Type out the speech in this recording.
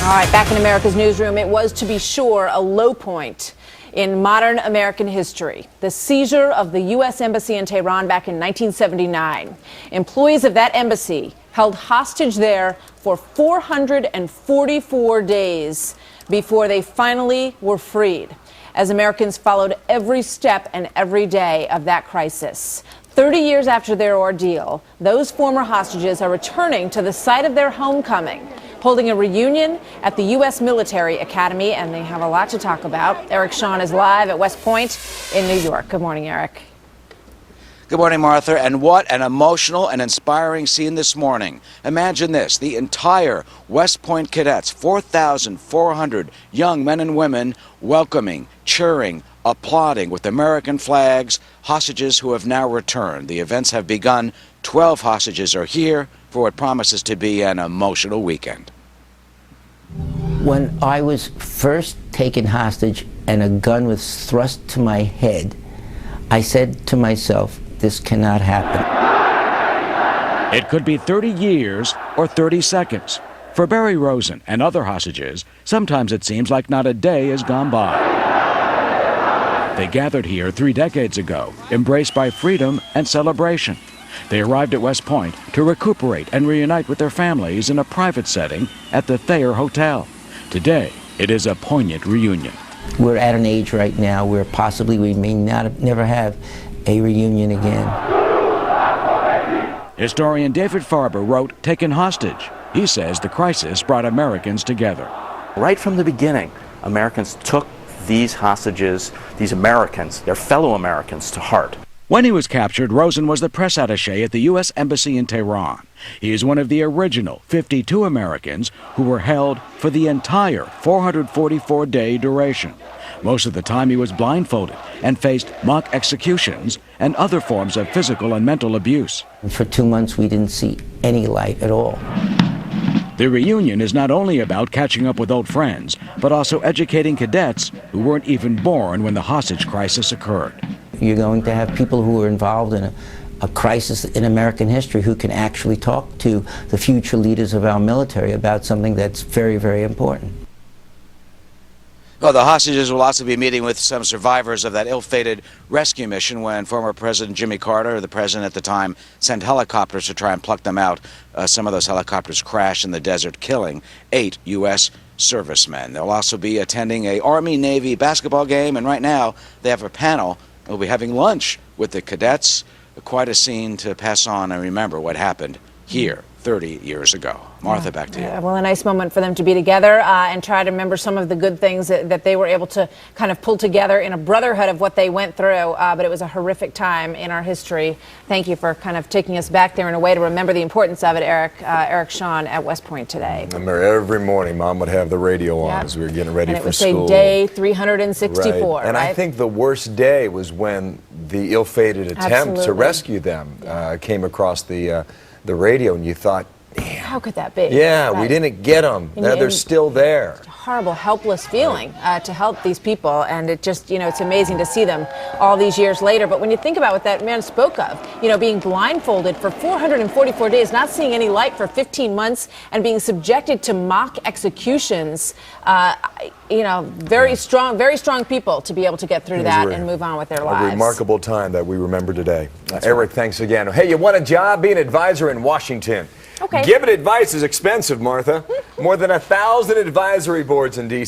All right, back in America's newsroom, it was, to be sure, a low point in modern American history. The seizure of the U.S. Embassy in Tehran back in 1979. Employees of that embassy held hostage there for 444 days before they finally were freed, as Americans followed every step and every day of that crisis. 30 years after their ordeal, those former hostages are returning to the site of their homecoming, holding a reunion at the U.S. Military Academy, and they have a lot to talk about. Eric Shawn is live at West Point in New York. Good morning, Eric. Good morning, Martha. And what an emotional and inspiring scene this morning. Imagine this, the entire West Point Cadets, 4,400 young men and women welcoming, cheering, applauding with American flags, hostages who have now returned. The events have begun. 12 hostages are here for what promises to be an emotional weekend. When I was first taken hostage and a gun was thrust to my head, I said to myself, this cannot happen. It could be 30 years or 30 seconds. For Barry Rosen and other hostages, sometimes it seems like not a day has gone by. They gathered here 3 decades ago, embraced by freedom and celebration. They arrived at West Point to recuperate and reunite with their families in a private setting at the Thayer Hotel. Today, it is a poignant reunion. We're at an age right now where possibly we may never have a reunion again. Historian David Farber wrote Taken Hostage. He says the crisis brought Americans together. Right from the beginning, Americans took these hostages, these Americans, their fellow Americans, to heart. When he was captured, Rosen was the press attaché at the U.S. Embassy in Tehran. He is one of the original 52 Americans who were held for the entire 444-day duration. Most of the time he was blindfolded and faced mock executions and other forms of physical and mental abuse. For 2 months we didn't see any light at all. The reunion is not only about catching up with old friends, but also educating cadets who weren't even born when the hostage crisis occurred. You're going to have people who are involved in a crisis in American history who can actually talk to the future leaders of our military about something that's very, very important. Well, the hostages will also be meeting with some survivors of that ill-fated rescue mission when former President Jimmy Carter, the president at the time, sent helicopters to try and pluck them out. Some of those helicopters crashed in the desert, killing 8 U.S. servicemen. They'll also be attending a Army-Navy basketball game, and right now they have a panel. They'll be having lunch with the cadets. Quite a scene to pass on and remember what happened here 30 years ago. Martha, back to you. Well, a nice moment for them to be together and try to remember some of the good things that they were able to kind of pull together in a brotherhood of what they went through. But it was a horrific time in our history. Thank you for kind of taking us back there in a way to remember the importance of it, Eric. Eric Shawn at West Point today. I remember every morning Mom would have the radio on as we were getting ready for school. And it would say day 364, right? And I think the worst day was when the ill-fated attempt to rescue them came across the radio, and you thought, damn. How could that be? Yeah, right. We didn't get them. Now they're still there. Horrible, helpless feeling to help these people, and it just, it's amazing to see them all these years later. But when you think about what that man spoke of, being blindfolded for 444 days, not seeing any light for 15 months, and being subjected to mock executions, very strong people to be able to get through that and move on with their lives. A remarkable time that we remember today. Eric, thanks again. Hey, you want a job? Be an advisor in Washington. Okay. Giving advice is expensive, Martha. More than 1,000 advisory boards in D.C.